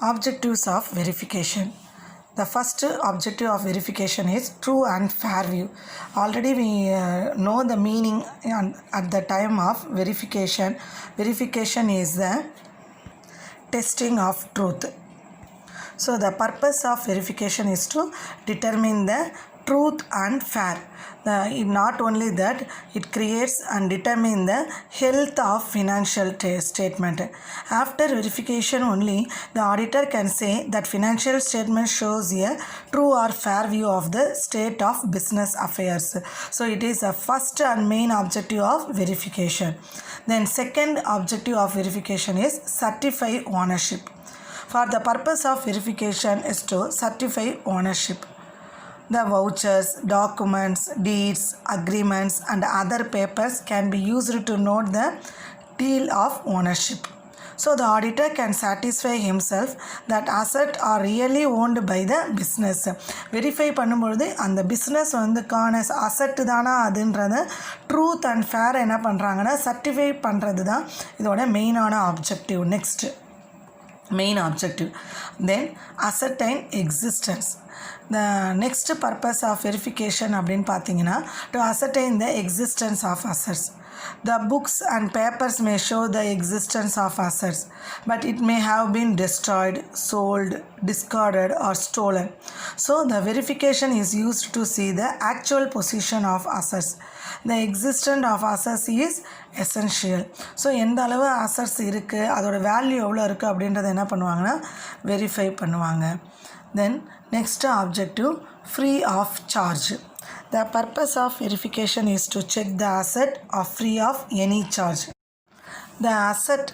Objectives of verification. The first objective of verification is true and fair view. Already we know the meaning at the time of verification. Verification is the testing of truth. So the purpose of verification is to determine the truth and fair. Not only that, it creates and determines the health of financial statement. After verification only, the auditor can say that financial statement shows a true or fair view of the state of business affairs. So it is the first and main objective of verification. Then second objective of verification is certify ownership. For the purpose of verification is to certify ownership. The vouchers, documents, deeds, agreements and other papers can be used to note the deal of ownership. So the auditor can satisfy himself that assets are really owned by the business. Verify பண்ணும்போது அந்த business கான asset தானா அதுன்றத truth and fair என்ன பண்ணுறாங்கன்னா certify பண்ணுறது தான் இதோட மெயினான objective. Next main objective. Then ascertain existence. The next purpose of verification அப்படின்னு பார்த்தீங்கன்னா to ascertain the existence of assets. The books and papers may show the existence of assets, but it may have been destroyed, sold, discarded or stolen. So the verification is used to see the actual position of assets. The existence of assets is essential. So எந்த அளவு assets இருக்குது அதோட value எவ்வளோ இருக்குது அப்படின்றத என்ன பண்ணுவாங்கன்னா verify பண்ணுவாங்க. Then next objective free of charge. The purpose of verification is to check the asset are free of any charge. The asset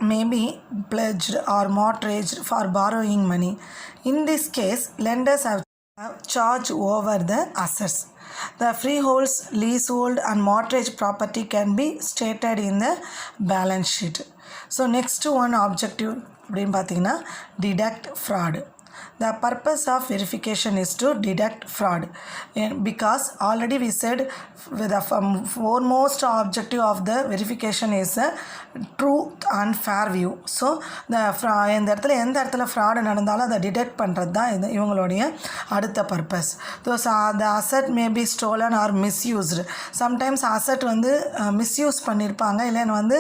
may be pledged or mortgaged for borrowing money. In this case, lenders have charge over the assets. The freeholds, leasehold and mortgage property can be stated in the balance sheet. So next one objective அப்படின்னு பார்த்தீங்கன்னா deduct fraud. The purpose of verification is to deduct fraud because already we said the foremost objective of the verification is a truth and fair view. So இந்த இடத்துல எந்த இடத்துல fraud நடந்தாலும் அதை detect பண்ணுறது தான் இது இவங்களுடைய அடுத்த purpose. the asset may be stolen or misused. Sometimes asset misuse பண்ணியிருப்பாங்க இல்லைன்னு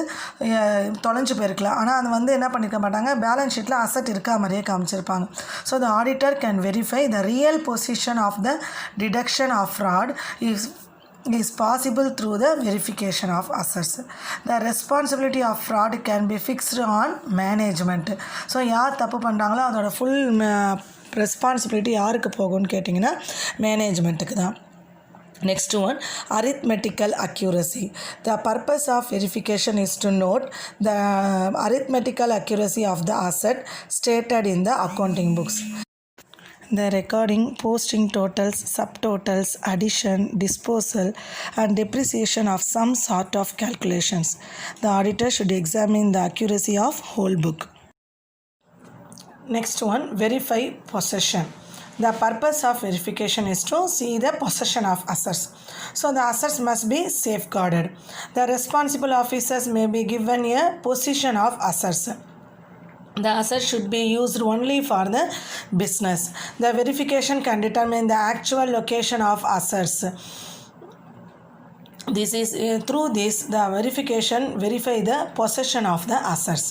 தொலைஞ்சு போயிருக்கலாம். ஆனால் அது என்ன பண்ணியிருக்க மாட்டாங்க பேலன்ஸ் ஷீட்டில் அசட் இருக்கா மாதிரியே காமிச்சிருப்பாங்க. So the auditor can verify the real position of the deduction of fraud is possible through the verification of assets. The responsibility of fraud can be fixed on management. So யார் தப்பு பண்ணுறாங்களோ அதோட full responsibility யாருக்கு போகும்னு கேட்டிங்கன்னா மேனேஜ்மெண்ட்டுக்கு தான். Next one, arithmetical accuracy. The purpose of verification is to note the arithmetical accuracy of the asset stated in the accounting books. The recording, posting totals, subtotals, addition, disposal and depreciation of some sort of calculations. The auditor should examine the accuracy of whole book. Next one, verify possession. The purpose of verification is to see the possession of assets. So the assets must be safeguarded. The responsible officers may be given a position of assets. The assets should be used only for the business. The verification can determine the actual location of assets. This is through this the verification verify the possession of the assets.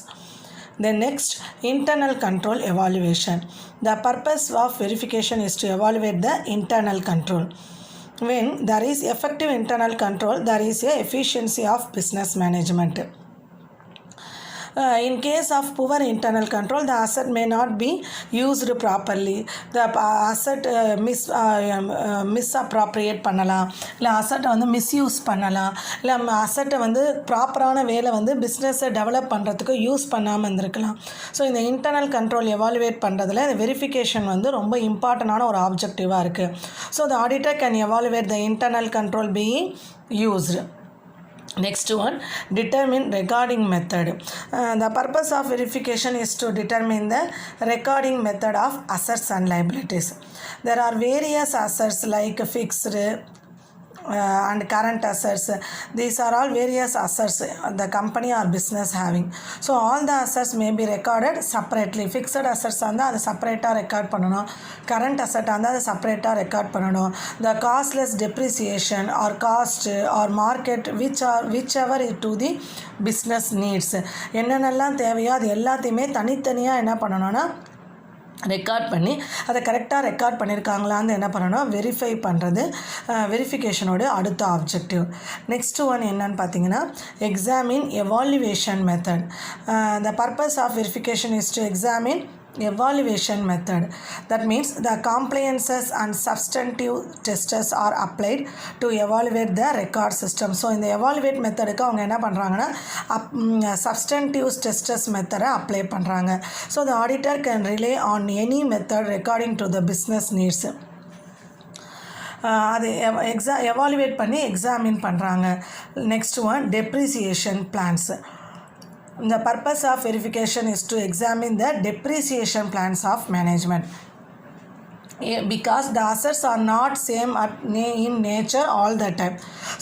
The next, internal control evaluation. The purpose of verification is to evaluate the internal control. When there is effective internal control, there is a efficiency of business management. In case of poor internal control, the asset may not be used properly. The asset misappropriate பண்ணலாம், இல்லை அசட்டை misuse பண்ணலாம், இல்லை அசட்டை ப்ராப்பரான வேலை பிஸ்னஸை develop பண்ணுறதுக்கு யூஸ் பண்ணாமல் இருந்திருக்கலாம். ஸோ இந்த இன்டர்னல் கண்ட்ரோல் எவாலுவேட் பண்ணுறதுல இந்த வெரிஃபிகேஷன் ரொம்ப இம்பார்ட்டண்டான ஒரு ஆப்ஜெக்டிவாக இருக்குது. So the auditor can evaluate the internal control being used. Next one, determine recording method. The purpose of verification is to determine the recording method of assets and liabilities. There are various assets like fixed, and current assets. These are all various assets the company or business having. So all the assets may be recorded separately. Fixed assets இருந்தால் அதை செப்பரேட்டாக record பண்ணணும். Current asset இருந்தால் அதை செப்பரேட்டாக record பண்ணணும். The costless depreciation or cost or market whichever to the business needs. என்னென்னலாம் தேவையோ அது எல்லாத்தையுமே தனித்தனியாக என்ன பண்ணணும்னா ரெக்கார்ட் பண்ணி அதை கரெக்டாக ரெக்கார்ட் பண்ணியிருக்காங்களான்னு என்ன பண்ணணும், வெரிஃபை பண்ணுறது வெரிஃபிகேஷனோட அடுத்த ஆப்ஜெக்டிவ். நெக்ஸ்ட் ஒன் என்னன்னு பார்த்தீங்கன்னா examine evaluation method. The purpose of verification is to examine evaluation method. That means the compliances and substantive tests are applied to evaluate the record system. So இந்த evaluate மெத்தடுக்கு அவங்க என்ன பண்ணுறாங்கன்னா substantive tests மெத்தடை apply பண்ணுறாங்க. So the auditor can rely on any method according to the business needs. அது evaluate பண்ணி examine பண்ணுறாங்க. Next one depreciation plans. The purpose of verification is to examine the depreciation plans of management because the assets are not same in nature all the time.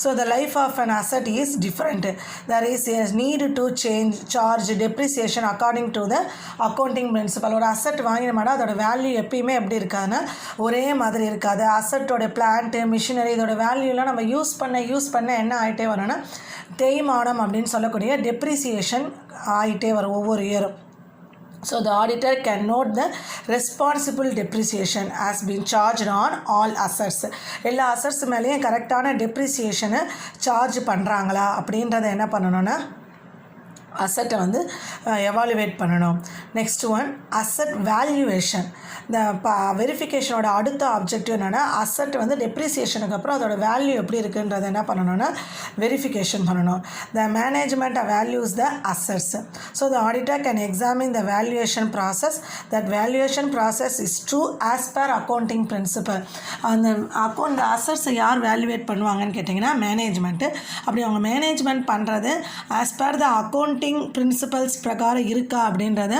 So the life of an asset is different. There is a need to charge depreciation according to the accounting principle. ஒரு asset வாங்கினோம்னா அதோட value எப்பயுமே எப்படி இருக்காதுன்னா ஒரே மாதிரி இருக்காது. அசட்டோட plant machinery இதோட வேல்யூலாம் நம்ம யூஸ் பண்ண என்ன ஆகிட்டே வரும்னா தேய்மானம் அப்படின்னு சொல்லக்கூடிய டெப்ரிசியேஷன் ஆகிட்டே வரும் ஒவ்வொரு இயரும். So the auditor can note the responsible depreciation has been charged on all assets. எல்லா அசட்ஸ் மேலேயும் கரெக்டான டெப்ரிசியேஷனை சார்ஜ் பண்ணுறாங்களா அப்படின்றத என்ன பண்ணணும்னா அசட்டை வந்து எவாலுவேட் பண்ணணும். Next one asset valuation. இந்த வெரிஃபிகேஷனோட அடுத்த ஆப்ஜெக்டிவ் என்னென்னா அசட் வந்து டெப்ரிசியேஷனுக்கு அப்புறம் அதோட வேல்யூ எப்படி இருக்குன்றதை என்ன பண்ணணும்னா வெரிஃபிகேஷன் பண்ணணும். The management values the assets. So the auditor can examine the valuation process. That valuation process is true as per accounting principle. அந்த அசட்ஸை யார் வேல்யூவேட் பண்ணுவாங்கன்னு கேட்டிங்கன்னா மேனேஜ்மெண்ட்டு. அப்படி அவங்க மேனேஜ்மெண்ட் பண்ணுறது as per the accounting principles பிரகாரம் இருக்கா அப்படின்றத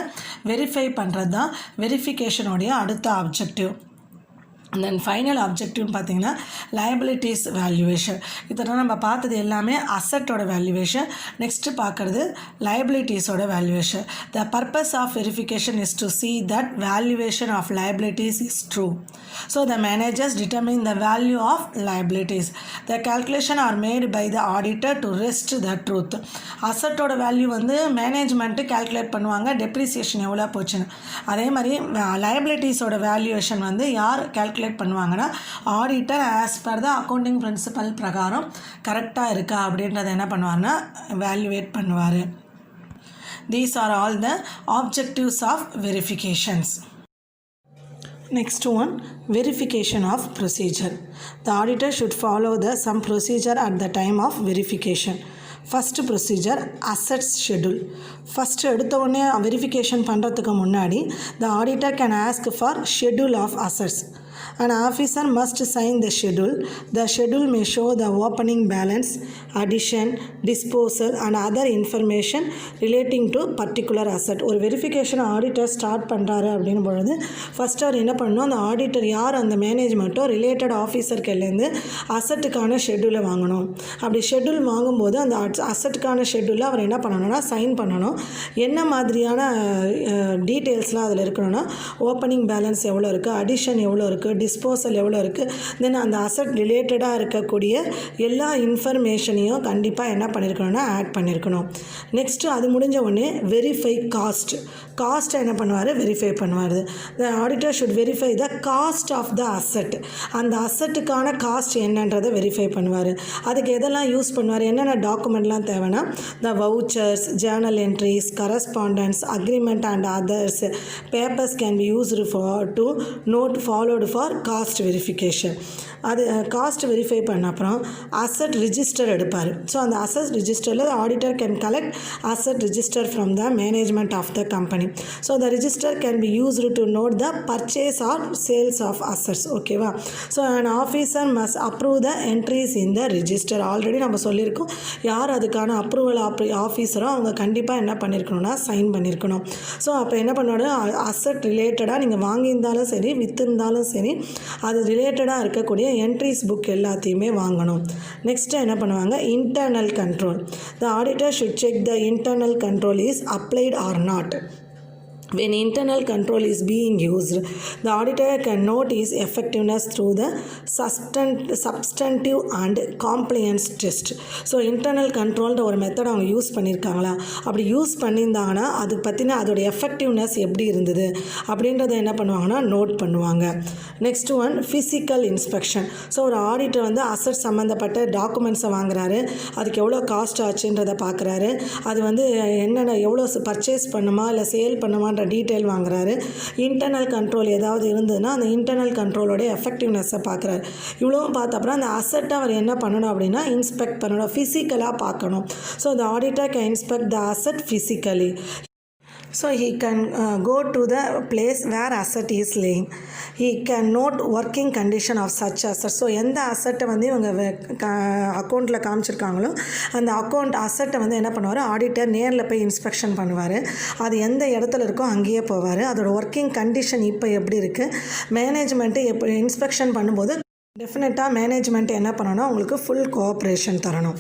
வெரிஃபை பண்ணுறது தான் வெரிஃபிகேஷனுடைய அடுத்த ஆப்ஜெக்டிவ். தென் ஃபைனல் ஆப்ஜெக்டிவ்னு பார்த்தீங்கன்னா லைபிலிட்டிஸ் வேல்யூவேஷன். இதெல்லாம் நம்ம பார்த்தது எல்லாமே அசட்டோட வேல்யூவேஷன். நெக்ஸ்ட்டு பார்க்குறது லைபிலிட்டிஸோட valuation. The purpose of verification is to see that valuation of liabilities is true. So the managers determine the value of liabilities. The calculation are made by the auditor to rest the truth. அசட்டோட value வந்து management calculate பண்ணுவாங்க depreciation எவ்வளோ போச்சுன்னு. அதே மாதிரி லைபிலிட்டிஸோட valuation வந்து யார் calculate பண்ணுவாங்கன்னா auditor as per the accounting principle பிரகாரம் கரெக்டாக இருக்கா அப்படின்றத என்ன பண்ணுவார்னா வேல்யூவேட் பண்ணுவார். These are all the objectives of verifications. Next one, verification of procedure. The auditor should follow some procedure at the time of verification. First procedure, assets schedule. First எடுத்த உடனே verification பண்ணுறதுக்கு முன்னாடி the auditor can ask for schedule of assets. An officer must sign the schedule. The schedule may show the opening balance, addition, disposal and other information relating to particular asset. ஒரு verification auditor start பண்ணுறாரு அப்படின்னு பொழுது first அவர் என்ன பண்ணணும், அந்த auditor யார் அந்த மேனேஜ்மெண்ட்டோ related ஆஃபீஸர்கிட்டேருந்து அசட்டுக்கான ஷெட்யூலை வாங்கணும். அப்படி ஷெட்யூல் வாங்கும்போது அந்த அசட்டுக்கான ஷெட்யூலில் அவர் என்ன பண்ணணும்னா சைன் பண்ணணும். என்ன மாதிரியான டீட்டெயில்ஸ்லாம் அதில் இருக்கணும்னா ஓப்பனிங் பேலன்ஸ் எவ்வளோ இருக்குது, அடிஷன் எவ்வளோ இருக்குது, டிஸ்போசல் எவ்வளோ இருக்குது, தென் அந்த அசட் ரிலேட்டடாக இருக்கக்கூடிய எல்லா இன்ஃபர்மேஷனையும் கண்டிப்பாக என்ன பண்ணியிருக்கணும்னா ஆட் பண்ணியிருக்கணும். நெக்ஸ்ட்டு அது முடிஞ்ச உடனே வெரிஃபை காஸ்ட்டை என்ன பண்ணுவார், வெரிஃபை பண்ணுவார். The auditor should verify the cost of the asset. அந்த அசட்டுக்கான காஸ்ட் என்னன்றதை வெரிஃபை பண்ணுவார். அதுக்கு எதெல்லாம் யூஸ் பண்ணுவார், என்னென்ன டாக்குமெண்ட்லாம் தேவைன்னா the vouchers, journal entries, correspondence, agreement and others papers can be used to note followed for cost verification. அது காஸ்ட் வெரிஃபை பண்ண அப்புறம் அசட் ரிஜிஸ்டர் எடுப்பார். ஸோ அந்த அசட் ரிஜிஸ்டரில் auditor can collect asset register from the management of the company. So the register can be used to note the purchase or sales of assets. ஓகேவா? So and officer must approve the entries in the register. Already நம்ம சொல்லியிருக்கோம், யார் அதுக்கான approval ஆஃபீஸரோ அவங்க கண்டிப்பாக என்ன பண்ணியிருக்கணும்னா sign பண்ணியிருக்கணும். So அப்போ என்ன பண்ணணும், அசட் ரிலேட்டடாக நீங்கள் வாங்கியிருந்தாலும் சரி விற்றுருந்தாலும் சரி மாதிரி அது ரிலேட்டடாக இருக்கக்கூடிய என்ட்ரிஸ் புக் எல்லாத்தையுமே வாங்கணும். நெக்ஸ்ட்டு என்ன பண்ணுவாங்க, internal control. The auditor should check the internal control is applied or not. When internal control is being used, the auditor can note its effectiveness through the substantive and compliance test. So internal கண்ட்ரோல்ன்ற ஒரு method அவங்க use பண்ணியிருக்காங்களா, அப்படி use பண்ணியிருந்தாங்கன்னா அது பற்றின அதோட effectiveness எப்படி இருந்தது அப்படின்றத என்ன பண்ணுவாங்கன்னா நோட் பண்ணுவாங்க. Next one physical inspection. So ஒரு ஆடிட்டர் வந்து அசட் சம்மந்தப்பட்ட டாக்குமெண்ட்ஸை வாங்குறாரு, அதுக்கு எவ்வளோ காஸ்ட் ஆச்சுன்றதை பார்க்குறாரு, அது வந்து என்னென்ன எவ்வளோ பர்ச்சேஸ் பண்ணுமா இல்லை சேல் பண்ணுமா டீட்டெயில் வாங்குறாரு. இன்டர்னல் கண்ட்ரோல் ஏதாவது இருந்ததுன்னா அந்த இன்டர்னல் கண்ட்ரோலோடைய எஃபெக்டிவ்னஸை பார்க்குறாரு. இவ்வளவும் பார்த்த அப்புறம் அந்த அசட்டை அவர் என்ன பண்ணணும் அப்படின்னா இன்ஸ்பெக்ட் பண்ணணும், ஃபிசிக்கலாக பார்க்கணும். So the auditor can inspect the asset physically. So he can go to the place where asset is laying. He can note working condition of such asset. So எந்த அசட்டை வந்து இவங்க அக்கௌண்ட்டில் காமிச்சிருக்காங்களோ அந்த அக்கௌண்ட் அசட்டை வந்து என்ன பண்ணுவார், ஆடிட்டர் நேரில் போய் இன்ஸ்பெக்ஷன் பண்ணுவார். அது எந்த இடத்துல இருக்கோ அங்கேயே போவார். அதோட ஒர்க்கிங் கண்டிஷன் இப்போ எப்படி இருக்குது, மேனேஜ்மெண்ட்டு எப்போ இன்ஸ்பெக்ஷன் பண்ணும்போது டெஃபினட்டாக மேனேஜ்மெண்ட் என்ன பண்ணணும், உங்களுக்கு ஃபுல் கோஆப்ரேஷன் தரணும்.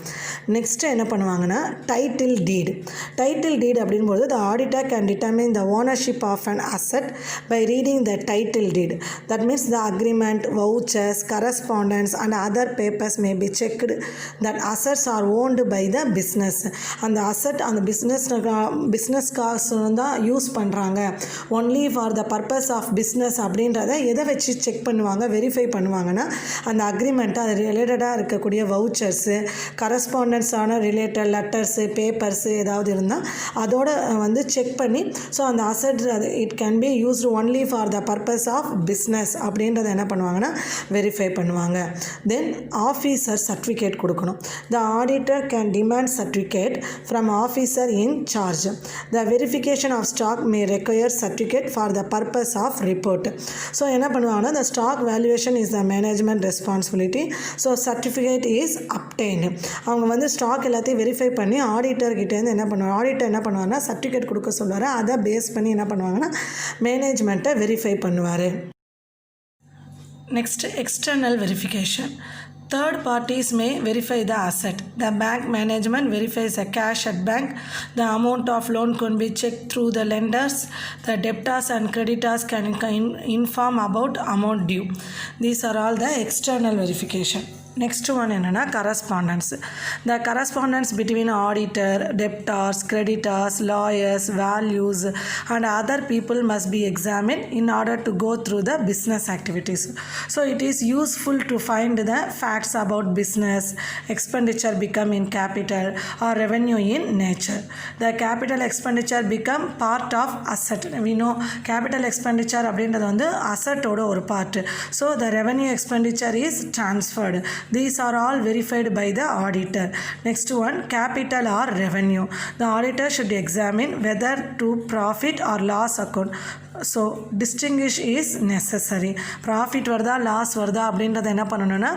நெக்ஸ்ட்டு என்ன பண்ணுவாங்கன்னா டைட்டில் டீட். டைட்டில் டீட் அப்படின்போது the auditor can determine the ownership of an asset by reading the title deed. That means the agreement, vouchers, correspondence and other papers may be checked that assets are owned by the business. அந்த asset அந்த business காசு தான் use பண்ணுறாங்க, only for the purpose of business அப்படின்றத எதை வச்சு check பண்ணுவாங்க, verify பண்ணுவாங்கன்னா அந்த அக்ரிமெண்ட்டு அது ரிலேட்டடாக இருக்கக்கூடிய வவுச்சர்ஸு, கரஸ்பாண்டன்ஸான ரிலேட்டட் லெட்டர்ஸு, பேப்பர்ஸு ஏதாவது இருந்தால் அதோட வந்து செக் பண்ணி ஸோ அந்த asset it can be used only for the purpose of business அப்படின்றத என்ன பண்ணுவாங்கன்னா வெரிஃபை பண்ணுவாங்க. தென் ஆஃபீஸர் சர்டிஃபிகேட் கொடுக்கணும். The auditor can demand certificate from officer in charge. The verification of stock may require certificate for the purpose of report. So என்ன பண்ணுவாங்கன்னா the stock valuation is the management responsibility. So certificate is obtained. அவங்க வந்து stock எல்லாத்தையும் verify பண்ணி ஆடிட்டர்கிட்டேருந்து என்ன பண்ணுவாங்க, auditor என்ன பண்ணுவாங்கன்னா சர்டிஃபிகேட் கொடுக்க சொல்லுவார். அதை பேஸ் பண்ணி என்ன பண்ணுவாங்கன்னா மேனேஜ்மெண்ட்டை வெரிஃபை பண்ணுவார். Next external verification. Third parties may verify the asset. The bank management verifies the cash at bank. The amount of loan can be checked through the lenders. The debtors and creditors can inform about amount due. These are all the external verification. Next one என்னென்னா correspondence. The correspondence between auditor, debtors, creditors, lawyers, values and other people must be examine in order to go through the business activities. So it is useful to find the facts about business, expenditure become in capital or revenue in nature. The capital expenditure become part of asset. We know capital expenditure அப்படின்றது வந்து அசட்டோட ஒரு part. So the revenue expenditure is transferred. These are all verified by the auditor. Next one, capital or revenue. The auditor should examine whether to profit or loss account. So distinguish is necessary. Profit வருதா loss வருதா அப்படின்றத என்ன பண்ணணும்னா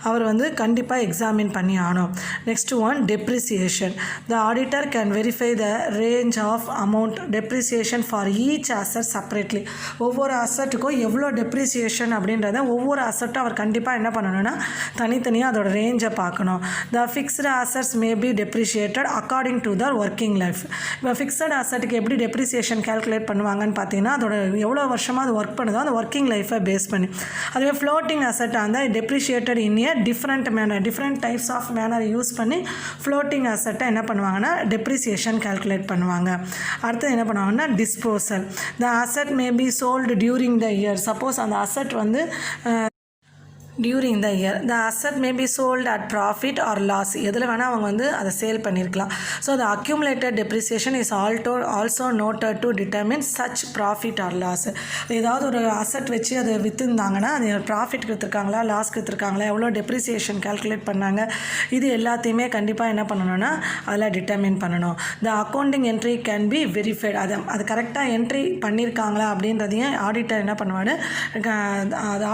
அவர் வந்து கண்டிப்பாக examine பண்ணி ஆகணும். Next one depreciation. The auditor can verify the range of amount depreciation for each asset separately. ஒவ்வொரு அசட்டுக்கும் எவ்வளோ டெப்ரிசியேஷன் அப்படின்றத ஒவ்வொரு அசட்டும் அவர் கண்டிப்பாக என்ன பண்ணணும்னா தனித்தனியாக அதோட ரேஞ்சை பார்க்கணும். The fixed assets may be deprecated according to the working life. இப்போ ஃபிக்ஸட் அசட்டுக்கு எப்படி டெப்ரிசியேஷன் கேல்குலேட் பண்ணுவாங்கன்னு பார்த்தீங்கன்னா அதோட எவ்வளோ வருஷமாக அது ஒர்க் பண்ணுதோ அந்த ஒர்க்கிங் லைஃபை பேஸ் பண்ணி. அதுவே ஃப்ளோட்டிங் அசட் அந்த depreciated in a different manner, different types of manner use பண்ணி ஃப்ளோட்டிங் அசட்டை என்ன பண்ணுவாங்கன்னா டெப்ரிசியேஷன் கேல்குலேட் பண்ணுவாங்க. அடுத்தது என்ன பண்ணுவாங்கன்னா disposal. The asset may be sold during the year. Suppose அந்த அசட் வந்து during the year the asset may be sold at profit or loss. எதில் வேணால் அவங்க வந்து அதை சேல் பண்ணியிருக்கலாம். So the accumulated depreciation is also noted to determine such profit or loss. ஏதாவது ஒரு அசட் வச்சு அதை விற்றுந்தாங்கன்னா அது ப்ராஃபிட் விற்றுருக்காங்களா லாஸ்க்கு விற்றுருக்காங்களா, எவ்வளோ டெப்ரிசியேஷன் கால்குலேட் பண்ணாங்க, இது எல்லாத்தையுமே கண்டிப்பாக என்ன பண்ணணும்னா அதில் டிட்டர்மின் பண்ணணும். த accounting entry can be verified. அது கரெக்டாக என்ட்ரி பண்ணியிருக்காங்களா அப்படின்றதையும் ஆடிட்டர் என்ன பண்ணுவார்,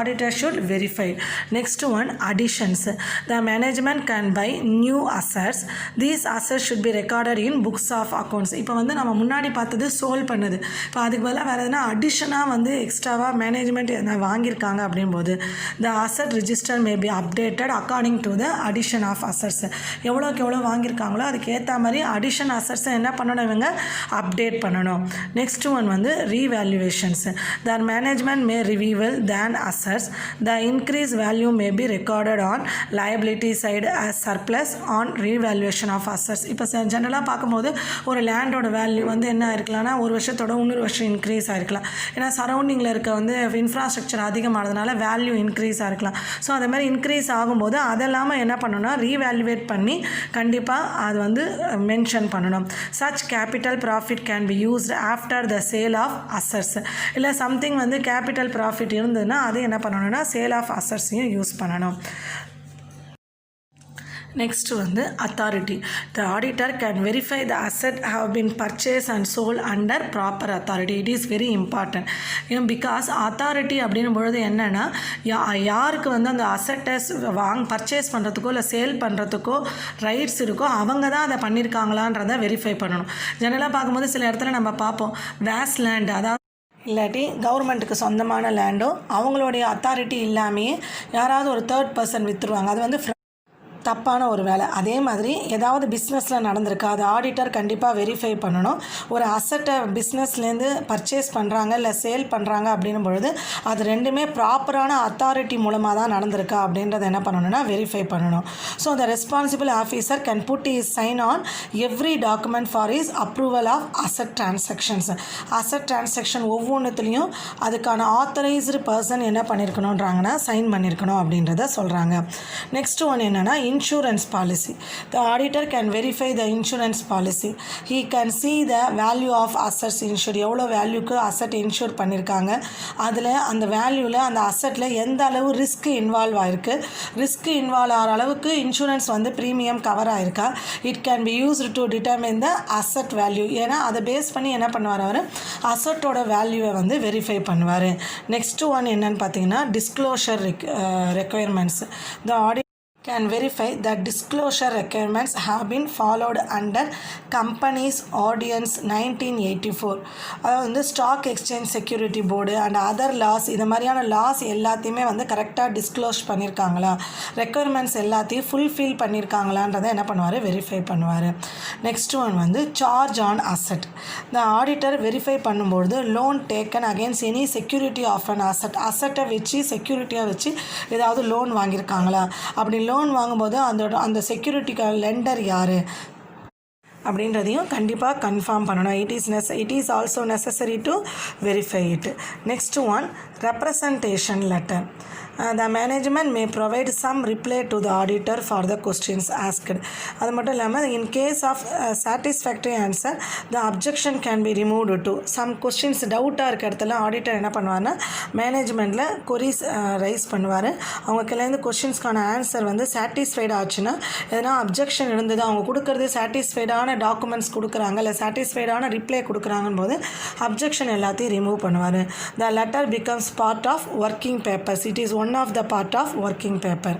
auditor should verify. Next one, additions. The management can buy new assets. These assets should be recorded in books of accounts. இப்போ வந்து நம்ம முன்னாடி பார்த்தது சோல் பண்ணுது. இப்போ அதுக்கு பதிலாக வேறு எதுனா அடிஷனாக வந்து எக்ஸ்ட்ராவாக மேனேஜ்மெண்ட் எதனா வாங்கியிருக்காங்க அப்படின்போது the asset register may be updated according to the addition of assets. எவ்வளோக்கு எவ்வளோ வாங்கியிருக்காங்களோ அதுக்கு ஏற்ற மாதிரி அடிஷன் அசட்ஸை என்ன பண்ணணும் இவங்க அப்டேட் பண்ணணும். நெக்ஸ்ட் ஒன் வந்து ரீவேல்யூவேஷன்ஸ். the management may reveal than assets. The increased value may be recorded on liability side as surplus on revaluation of assets. இப்போ ஜென்ரலாக பார்க்கும்போது ஒரு லேண்டோட வேல்யூ வந்து என்ன ஆயிருக்கலாம்னா ஒரு வருஷத்தோட இன்னொரு வருஷம் இன்க்ரீஸ் ஆகிருக்கலாம். ஏன்னா சரௌண்டிங்கில் இருக்க வந்து இன்ஃப்ராஸ்ட்ரக்சர் அதிகமானதுனால வேல்யூ இன்க்ரீஸ் ஆகிருக்கலாம். ஸோ அந்த மாதிரி இன்க்ரீஸ் ஆகும்போது அதெல்லாமல் என்ன பண்ணணும்னா ரீவேல்யூவேட் பண்ணி கண்டிப்பாக அது வந்து மென்ஷன் பண்ணணும். Such capital profit can be used after the sale of assets. இல்லை சம்திங் வந்து கேபிட்டல் ப்ராஃபிட் இருந்ததுன்னா அது என்ன பண்ணணும்னா சேல் ஆஃப் அசட்ஸையும் யூஸ் பண்ணணும். நெக்ஸ்ட் வந்து authority. The auditor can verify the asset have been purchase and sold under proper authority. It is very important. Because authority அப்படின்னும் பொழுது என்னென்னா யாருக்கு வந்து அந்த அசட்டை பர்ச்சேஸ் பண்ணுறதுக்கோ இல்லை சேல் பண்ணுறதுக்கோ ரைட்ஸ் இருக்கோ அவங்க தான் அதை பண்ணியிருக்காங்களான்றதை வெரிஃபை பண்ணணும். ஜெனரலாக பார்க்கும்போது சில இடத்துல நம்ம பார்ப்போம் வேஸ் லேண்ட், அதாவது இல்லாட்டி கவர்மெண்ட்டுக்கு சொந்தமான லேண்டோ அவங்களுடைய அத்தாரிட்டி இல்லாமையே யாராவது ஒரு தேர்ட் பர்சன் விற்றுருவாங்க. அது வந்து தப்பான ஒரு வேலை. அதே மாதிரி ஏதாவது பிஸ்னஸில் நடந்திருக்கு, அது ஆடிட்டர் கண்டிப்பாக வெரிஃபை பண்ணணும். ஒரு அசட்டை பிஸ்னஸ்லேருந்து பர்ச்சேஸ் பண்ணுறாங்க இல்லை சேல் பண்ணுறாங்க அப்படின்னும் பொழுது அது ரெண்டுமே ப்ராப்பரான அத்தாரிட்டி மூலமாக தான் நடந்திருக்கா அப்படின்றத என்ன பண்ணணும்னா வெரிஃபை பண்ணணும். So the responsible officer can put his sign on every document for his approval of asset transactions. Asset transaction ஒவ்வொன்றுத்துலேயும் அதுக்கான ஆத்தரைஸ்டு பர்சன் என்ன பண்ணியிருக்கணுன்றாங்கன்னா சைன் பண்ணியிருக்கணும் அப்படின்றத சொல்கிறாங்க. நெக்ஸ்ட் ஒன் என்னென்னா insurance policy. The auditor can verify the insurance policy. He can see the value of assets insured. எவ்வளோ வேல்யூக்கு asset insure பண்ணியிருக்காங்க, அதில் அந்த வேல்யூவில் அந்த அசட்டில் எந்த அளவு ரிஸ்க் இன்வால்வ் ஆகிருக்கு, ரிஸ்க் இன்வால்வ் ஆகிற அளவுக்கு இன்சூரன்ஸ் வந்து ப்ரீமியம் கவர் ஆகிருக்கா. It can be used to determine the asset value. ஏன்னா அதை பேஸ் பண்ணி என்ன பண்ணுவார் அவர் அசட்டோட வேல்யூவை வந்து வெரிஃபை பண்ணுவார். நெக்ஸ்ட் ஒன் என்னன்னு பார்த்தீங்கன்னா disclosure requirements. The audit can verify that disclosure requirements have been followed under Companies Ordinance 1984. அதாவது வந்து stock exchange security board and other laws, இது மாதிரியான லாஸ் எல்லாத்தையுமே வந்து கரெக்டாக டிஸ்க்ளோஸ் பண்ணியிருக்காங்களா, ரெக்குயர்மெண்ட்ஸ் எல்லாத்தையும் ஃபுல்ஃபில் பண்ணியிருக்காங்களான்றதை என்ன பண்ணுவார் வெரிஃபை பண்ணுவார். நெக்ஸ்ட் ஒன் வந்து charge on asset. The auditor verify பண்ணும்பொழுது loan taken against any security of an asset, அசட்டை வச்சு செக்யூரிட்டியாக வச்சு ஏதாவது லோன் வாங்கியிருக்காங்களா, அப்படி லோன் வாங்கும்போது அந்த செக்யூரிட்டிக்கு லெண்டர் யார் அப்படின்றதையும் கண்டிப்பாக கன்ஃபார்ம் பண்ணணும். It is also necessary to verify it. Next one representation letter. The management may provide some reply to the auditor for the questions asked. அது மட்டும் இல்லாமல் in case of satisfactory answer the objection can be removed to. some questions டவுட்டாக இருக்க இடத்துல auditor என்ன பண்ணுவார்னா மேனேஜ்மெண்ட்டில் கொரிஸ் rice பண்ணுவார். அவங்க கிளேந்து கொஸ்டின்ஸ்க்கான ஆன்சர் வந்து சாட்டிஸ்ஃபைட் ஆச்சுன்னா, எதனா அப்ஜெக்ஷன் இருந்தது, அவங்க கொடுக்குறது சாட்டிஸ்ஃபைடான டாக்குமெண்ட்ஸ் கொடுக்குறாங்க இல்லை சாட்டிஸ்ஃபைடான ரிப்ளை கொடுக்குறாங்கன்னு போது அப்ஜெக்ஷன் எல்லாத்தையும் ரிமூவ் பண்ணுவார். The letter becomes part of working papers. It is one of the part of working paper.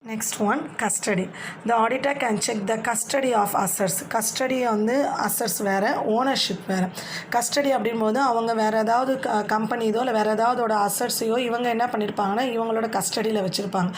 Next one, custody. The auditor can check the custody of assets. Custody வந்து assets வேறு, ownership வேறு. Custody அப்படின்போது அவங்க வேறு ஏதாவது கம்பெனிதோ இல்லை வேறு ஏதாவதோட அசட்ஸையோ இவங்க என்ன பண்ணியிருப்பாங்கன்னா இவங்களோட கஸ்டடியில் வச்சுருப்பாங்க.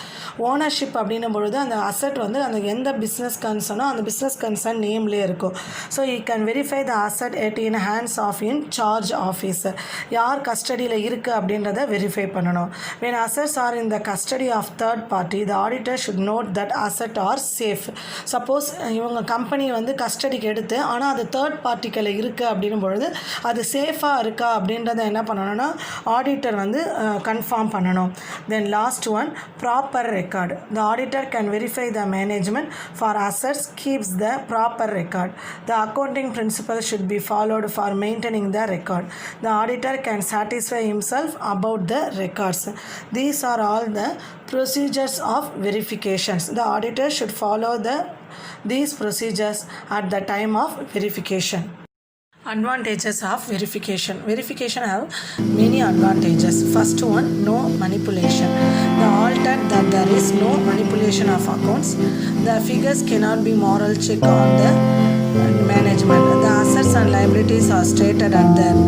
ஓனர்ஷிப் அப்படின்னும் பொழுது அந்த அசட் வந்து அந்த எந்த பிஸ்னஸ் கன்சர்னோ அந்த பிஸ்னஸ் கன்சர்ன் நேம்லேயே இருக்கும். So you can verify the asset held in hands of in charge officer. யார் கஸ்டடியில் இருக்குது அப்படின்றத வெரிஃபை பண்ணணும். when assets are in the custody of third party, the auditor should note that asset are safe. Suppose இவங்க company வந்து கஸ்டடிக்கு எடுத்து ஆனால் அது தேர்ட் பார்ட்டிக்கில் இருக்குது அப்படின்னும் பொழுது அது சேஃபாக இருக்கா அப்படின்றத என்ன பண்ணணும்னா ஆடிட்டர் வந்து கன்ஃபார்ம் பண்ணணும். Then last one proper record. The auditor can verify the management for assets keeps the proper record. The accounting principle should be followed for maintaining the record. The auditor can satisfy himself about the records. These are all the procedures of verifications. The auditor should follow these procedures at the time of verification. Advantages of verification. Verification have many advantages. First one, no manipulation. The altered that there is no manipulation of accounts. The figures cannot be moral check on the management. The assets and liabilities are stated at there.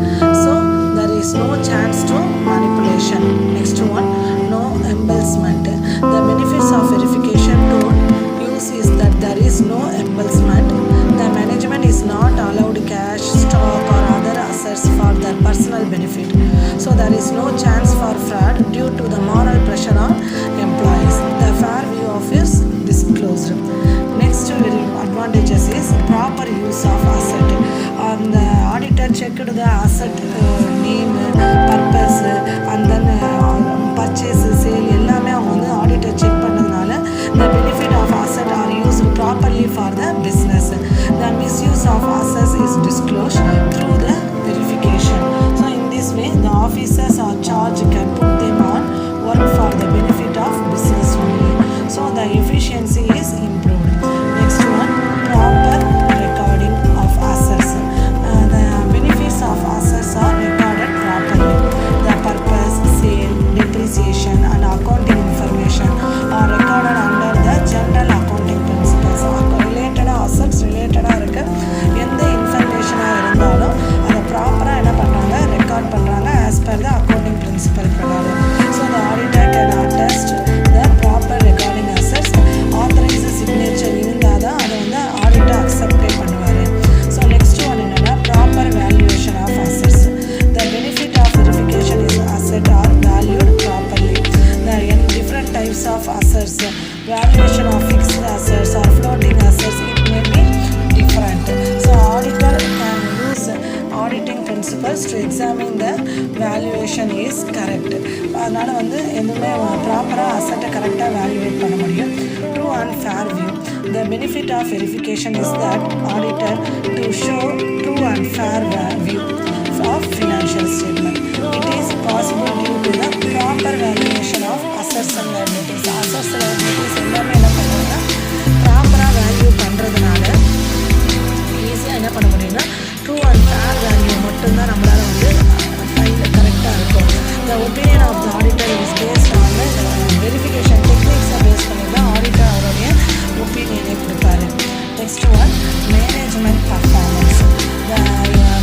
So there is no chance to manipulation. Next one, no embezzlement. The benefits of verification tool use is that there is no embezzlement. The management is not allowed cash, stock or other assets for their personal benefit. So there is no chance for fraud due to the moral pressure on employees. The fair view of is disclosed. Next advantages is proper use of asset. The auditor checked the asset name, purpose and then purchase, sale எல்லாமே அவங்க வந்து auditor check பண்ணதுனால the benefit of asset are used properly for the business. The misuse of assets is disclosed through the verification. So in this way the officers or charge can put them on work for the benefit of business only. So the efficiency is improved. Next one, proper recording of assets. The benefits of assets are recorded properly. The purpose, sale, depreciation and accounting information are recorded under the general accounting principles. Related assets related இருக்க எந்த இன்ஃபர்மேஷனாக இருந்தாலும் அதை ப்ராப்பராக என்ன பண்ணுறாங்க, record பண்ணுறாங்க as per the accounting principle பிரகாரம். So the auditor can attest the proper recording assets. Authorise signature இருந்தால் தான் அதை வந்து ஆடிட்டர் அக்செப்டே பண்ணுவார். ஸோ நெக்ஸ்ட் ஒன் என்னென்னா proper valuation of assets. The benefit of verification is asset are valued properly. Different types of assets, valuation of fixed assets or floating assets, it may be different. So auditor can use auditing principles to examine the valuation is correct. அதனால் வந்து எதுவுமே ப்ராப்பராக அசட்டை கரெக்டாக valuate பண்ண முடியும். True and fair view. The benefit of verification is that auditor to show true and fair view of financial statement. It is possible due to the proper valuation of assets and liabilities. Assets and liabilities எல்லாமே என்ன பண்ணுவாங்கன்னா ப்ராப்பராக value பண்ணுறதுனால ஈஸியாக என்ன பண்ண முடியும்னா true and fair value மட்டும்தான் நம்மளால் வந்து ஃபைல் கரெக்டாக இருக்கும். The opinion of the auditor is based on the verification டெக்னிக்ஸை பேஸ் பண்ணி தான் ஆடிட்டர் அவருடைய ஒப்பீனியனை கொடுப்பாரு. Next one, management performance.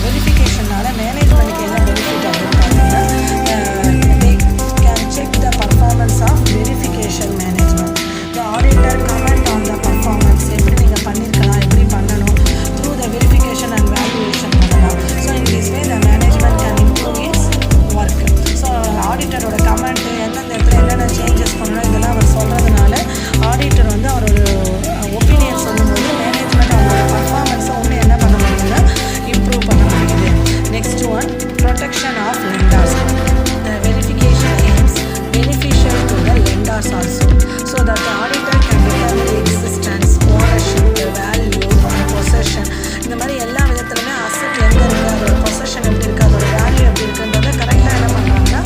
வெரிஃபிகேஷனால் மேனேஜ்மெண்ட்டுக்கு என்ன பெனிஃபிட் அப்படின்னு பார்த்தீங்கன்னா they can check the performance of verification management. The auditor comment on the performance. எப்படி நீங்கள் பண்ணியிருக்கலாம், எப்படி பண்ணணும், through the verification and valuation பண்ணலாம். So in this way the management can improve its work. So ஆடிட்டரோட comment எந்தெந்த இடத்துல என்னென்ன சேஞ்சஸ் பண்ணணும் இதெல்லாம் அவர் சொல்கிறதுனால ஆடிட்டர் வந்து அவரோட ஒப்பீனியன் சொல்லும்போது மேனேஜ்மெண்ட் அவரோட பர்ஃபார்மன்ஸை ஒன்று என்ன பண்ண முடியுதுன்னா இம்ப்ரூவ் பண்ண முடியுது. Next one, protection of lenders. The verification aims beneficial to the lenders also, so that the auditor can determine the existence, ownership, value and possession. இந்த மாதிரி எல்லா விதத்துலையுமே அசட் எங்கே இருக்குது, அதோட பொசஷன் எப்படி இருக்குது, அதோட வேல்யூ எப்படி இருக்குன்றதை கரெக்டாக என்ன பண்ணுறாங்கன்னா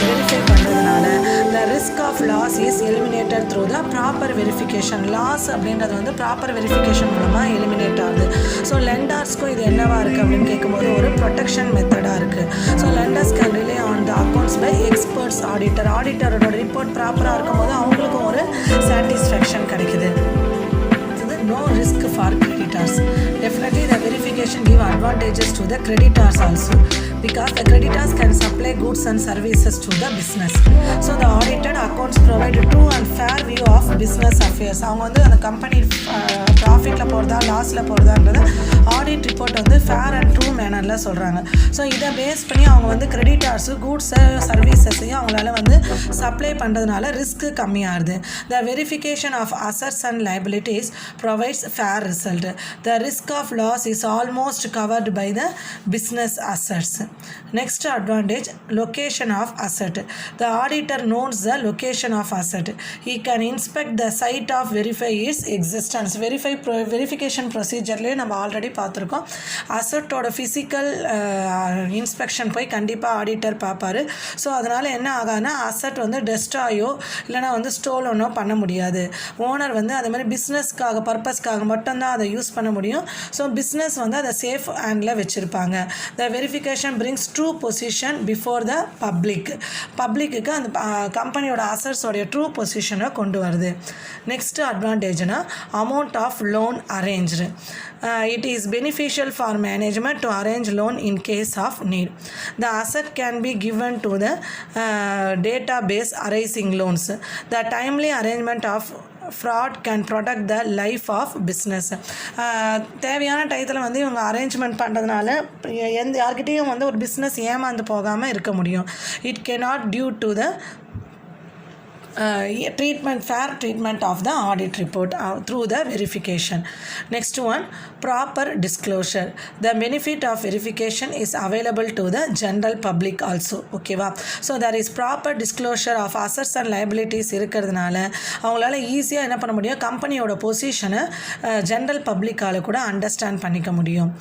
வெரிஃபை பண்ணுறதுனால the risk of loss is eliminated through the proper verification. Loss அப்படின்றது வந்து ப்ராப்பர் வெரிஃபிகேஷன் மூலமாக எலிமினேட் ஆகுது. ஸோ லெண்டர்ஸ்க்கும் இது என்னவா இருக்குது அப்படின்னு கேட்கும்போது ஒரு ப்ரொடெக்ஷன் மெத்தடாக இருக்குது. So lenders can rely on the accounts by experts auditor. ஆடிட்டரோட ரிப்போர்ட் ப்ராப்பராக இருக்கும்போது அவங்களுக்கும் ஒரு சாட்டிஸ்ஃபேக்ஷன் கிடைக்குது. No risk for creditors. Definitely the verification give advantages to the creditors also, because the creditors can supply goods and services to the business. So the audited accounts provide a true and fair view of business affairs. அவங்க வந்து அந்த company ப்ராஃபிட்டில் போகிறதா லாஸில் போகிறதான்றது audit report வந்து fair and true மேனரில் சொல்கிறாங்க. So இதை base பண்ணி அவங்க வந்து கிரெடிட்டார்ஸு கூட்ஸு சர்வீசஸையும் அவங்களால வந்து சப்ளை பண்ணுறதுனால ரிஸ்க்கு கம்மியாகுது. The verification of assets and liabilities provides fair result. The risk of loss is almost covered by the business assets. Next advantage, location of asset. The auditor knows the location of asset. He can inspect the site of verify its existence. Verification ப்ரொசீஜர்லேயே நம்ம already பார்த்துருக்கோம். அசட்டோட physical inspection போய் கண்டிப்பாக auditor பார்ப்பார். So அதனால் என்ன ஆகாதுன்னா asset வந்து டெஸ்ட்ராயோ இல்லைனா வந்து ஸ்டோலனோ பண்ண முடியாது. ஓனர் வந்து அதே மாதிரி பிஸ்னஸ்க்காக பர்பஸ்க்காக மட்டும்தான் அதை யூஸ் பண்ண முடியும். ஸோ பிஸ்னஸ் வந்து அதை சேஃப் ஹேண்டில் வச்சுருப்பாங்க. The verification brings true position before the பப்ளிக்கு அந்த கம்பெனியோட அசட்ஸோடைய ட்ரூ பொசிஷனை கொண்டு வருது. நெக்ஸ்ட் அட்வான்டேஜ்னா amount of loan arranged. It is beneficial for management to arrange loan in case of need. The asset can be given to the database arising loans. The timely arrangement of fraud can protect the life of business. தேவையான டயத்தில் வந்து இவங்க arrangement பண்ணுறதுனால யார்கிட்டையும் வந்து ஒரு business ஏமாந்து போகாமல் இருக்க முடியும். It cannot due to the fair treatment of the audit report through the verification. Next one, proper disclosure. The benefit of verification is available to the general public also. Okay va? So there is proper disclosure of assets and liabilities இருக்கிறதுனால அவங்களால ஈஸியாக என்ன பண்ண முடியும், கம்பெனியோட பொசிஷனை general பப்ளிக்கால் கூட understand பண்ணிக்க முடியும்.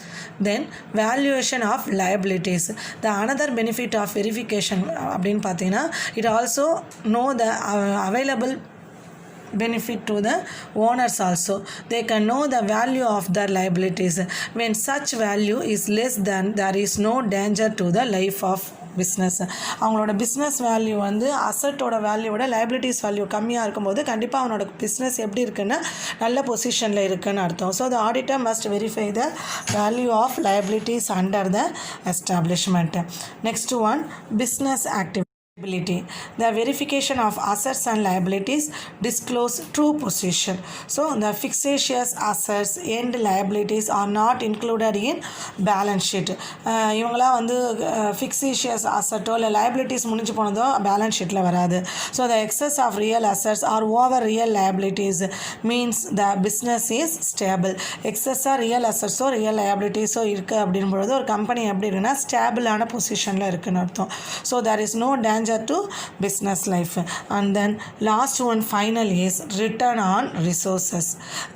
Then valuation of liabilities. The another benefit of verification அப்படின்னு பார்த்தீங்கன்னா it also know the available benefit to the owners also. They can know the value of their liabilities. When such value is less than, there is no danger to the life of business. அவங்களோட business value வந்து அசட்டோட வேல்யூவோட liabilities value கம்மியாக இருக்கும்போது கண்டிப்பாக அவனோட business எப்படி இருக்குன்னா நல்ல பொசிஷனில் இருக்குன்னு அர்த்தம். So the auditor must verify the value of liabilities under the establishment. Next one, business activity. The verification of assets and liabilities disclose true position. So the fictitious assets and liabilities are not included in balance sheet. இவங்களாம் வந்து fictitious asset இல்லை liabilities முடிஞ்சு போனதோ balance sheetல வராது. So the excess of real assets or over real liabilities means the business is stable. excess real assets real liabilities இருக்கு அப்படின்பொழுது ஒரு company எப்படி இருக்குன்னா ஸ்டேபிளான பொசிஷனில் இருக்குன்னு அர்த்தம். So there is no danger to business life. And then last one, final is return on resources.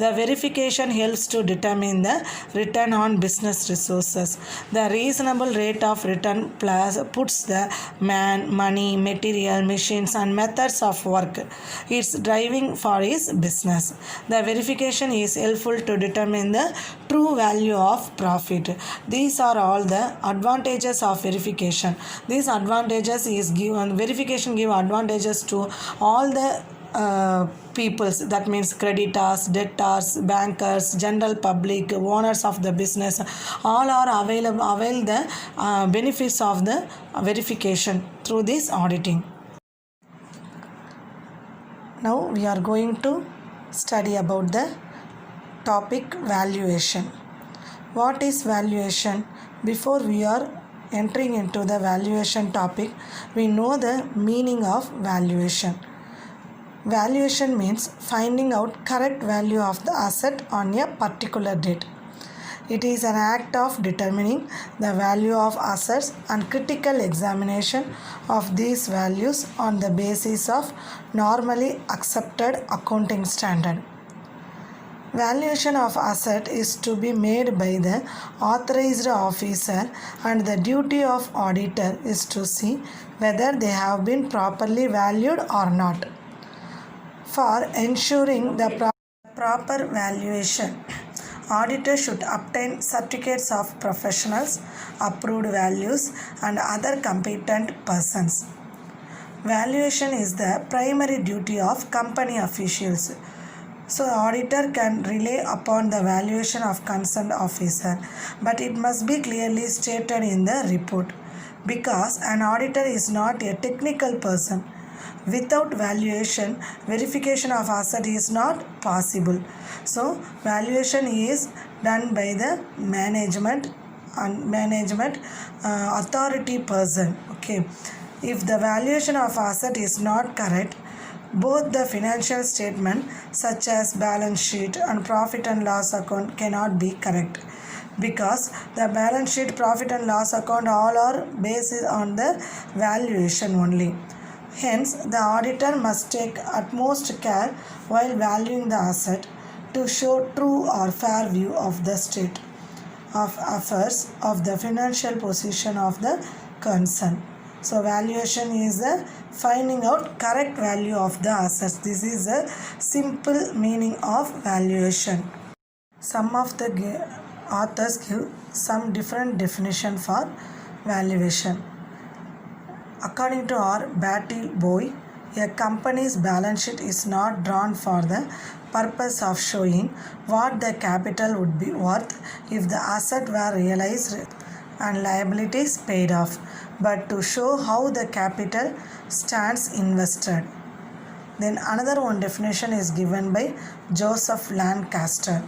The verification helps to determine the return on business resources. The reasonable rate of return plus puts the man, money, material, machines and methods of work it's driving for his business. The verification is helpful to determine the true value of profit. These are all the advantages of verification. These advantages is given, verification give advantages to all the peoples, that means creditors, debtors, bankers, general public, owners of the business, all are avail the benefits of the verification through this auditing. Now we are going to study about the topic valuation. What is valuation? Before we are entering into the valuation topic, we know the meaning of valuation. Valuation means finding out correct value of the asset on a particular date. It is an act of determining the value of assets and critical examination of these values on the basis of normally accepted accounting standard. Valuation of asset is to be made by the authorized officer and the duty of auditor is to see whether they have been properly valued or not. For ensuring the proper valuation, auditor should obtain certificates of professionals, approved values and other competent persons. Valuation is the primary duty of company officials. So auditor can rely upon the valuation of concerned officer, but it must be clearly stated in the report, because an auditor is not a technical person. Without valuation, verification of asset is not possible. So valuation is done by the management authority person. Okay, if the valuation of asset is not correct, both the financial statement such as balance sheet and profit and loss account cannot be correct. because the balance sheet, profit and loss account all are based on the valuation only. Hence, the auditor must take utmost care while valuing the asset to show true or fair view of the state of affairs of the financial position of the concern. So valuation is the finding out correct value of the assets. This is the simple meaning of valuation. Some of the authors give some different definition for valuation. According to R. Battle-Boy, a company's balance sheet is not drawn for the purpose of showing what the capital would be worth if the asset were realized and liabilities paid off, but to show how the capital stands invested. Then another one definition is given by Joseph Lancaster.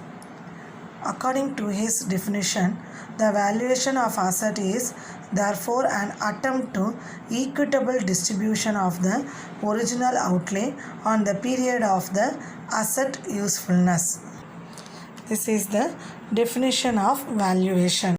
According to his definition, the valuation of asset is therefore an attempt to equitable distribution of the original outlay on the period of the asset usefulness. This is the definition of valuation.